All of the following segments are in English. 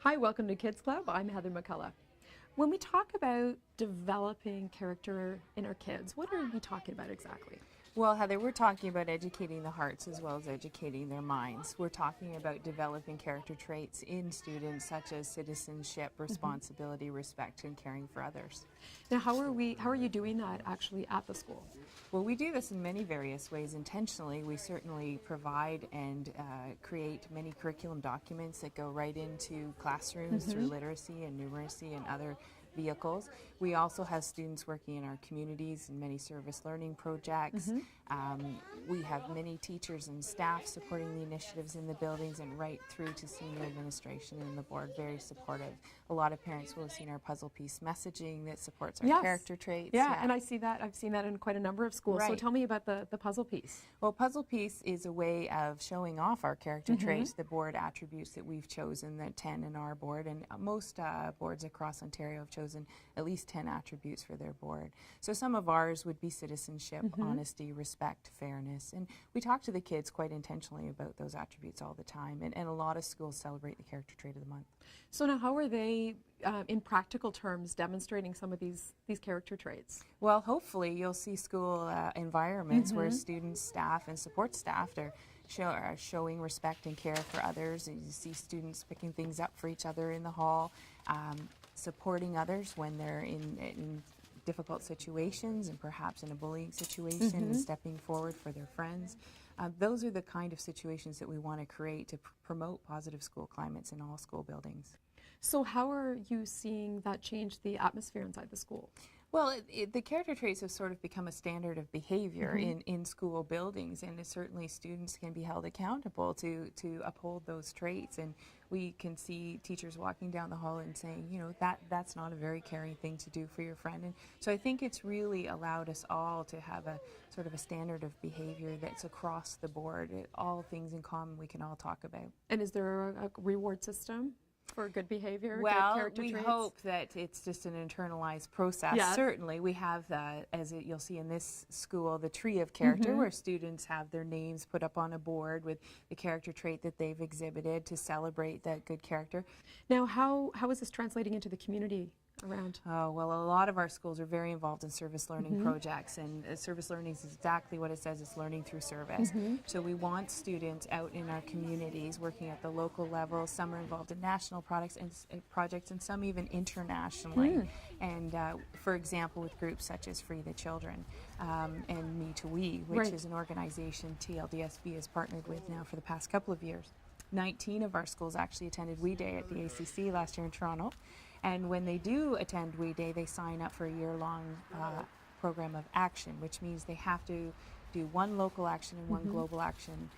Hi, welcome to Kids Club. I'm Heather McCullough. When we talk about developing character in our kids, what are we talking about exactly? Well, Heather, we're talking about educating the hearts as well as educating their minds. We're talking about developing character traits in students such as citizenship, responsibility, respect, and caring for others. Now, how are you doing that actually at the school? Well, we do this in many various ways intentionally. We certainly provide and create many curriculum documents that go right into classrooms through literacy and numeracy and other vehicles. We also have students working in our communities in many service learning projects. We have many teachers and staff supporting the initiatives in the buildings and right through to senior administration and the board, very supportive. A lot of parents will have seen our puzzle piece messaging that supports our character traits. Yeah, and I've seen that in quite a number of schools. Right. So tell me about the puzzle piece. Well, puzzle piece is a way of showing off our character traits, the board attributes that we've chosen, the 10 in our board, and most boards across Ontario have chosen at least 10 attributes for their board. So some of ours would be citizenship, honesty, respect, fairness, and we talk to the kids quite intentionally about those attributes all the time, and a lot of schools celebrate the character trait of the month. So now how are they, in practical terms, demonstrating some of these character traits? Well, hopefully you'll see school environments where students, staff, and support staff are showing respect and care for others, and you see students picking things up for each other in the hall, supporting others when they're in difficult situations and perhaps in a bullying situation and stepping forward for their friends. Those are the kind of situations that we want to create to promote positive school climates in all school buildings. So how are you seeing that change the atmosphere inside the school? Well, the character traits have sort of become a standard of behavior in school buildings, and certainly students can be held accountable to uphold those traits. And we can see teachers walking down the hall and saying, you know, that's not a very caring thing to do for your friend. And so I think it's really allowed us all to have a sort of a standard of behavior that's across the board, all things in common we can all talk about. And is there a reward system for good behavior, well, good character traits? We hope that it's just an internalized process. Yeah. Certainly, we have, you'll see in this school, the tree of character, where students have their names put up on a board with the character trait that they've exhibited to celebrate that good character. Now, how is this translating into the community around? Oh, well, a lot of our schools are very involved in service learning projects, and service learning is exactly what it says, it's learning through service. So we want students out in our communities working at the local level. Some are involved in national projects and some even internationally. And for example, with groups such as Free the Children and Me to We, which is an organization TLDSB has partnered with now for the past couple of years. 19 of our schools actually attended We Day at the ACC last year in Toronto. And when they do attend We Day, they sign up for a year-long program of action, which means they have to do one local action and one global action,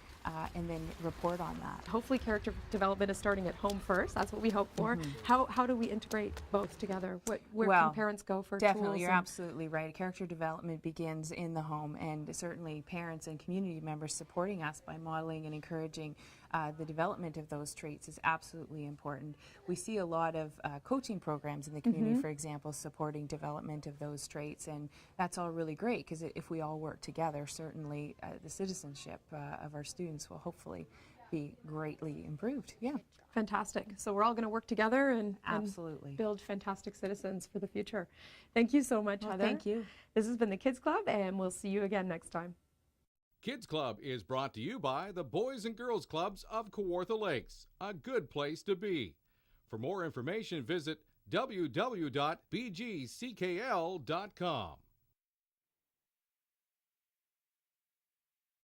and then report on that. Hopefully character development is starting at home first. That's what we hope for. How do we integrate both together? Where can parents go for tools? Definitely, you're absolutely right. Character development begins in the home, and certainly parents and community members supporting us by modeling and encouraging the development of those traits is absolutely important. We see a lot of coaching programs in the community, for example, supporting development of those traits, and that's all really great because if we all work together, certainly the citizenship of our students will hopefully be greatly improved. Yeah. Fantastic. So we're all going to work together and build fantastic citizens for the future. Thank you so much, Heather. Thank you. This has been the Kids Club, and we'll see you again next time. Kids Club is brought to you by the Boys and Girls Clubs of Kawartha Lakes, a good place to be. For more information, visit www.bgckl.com.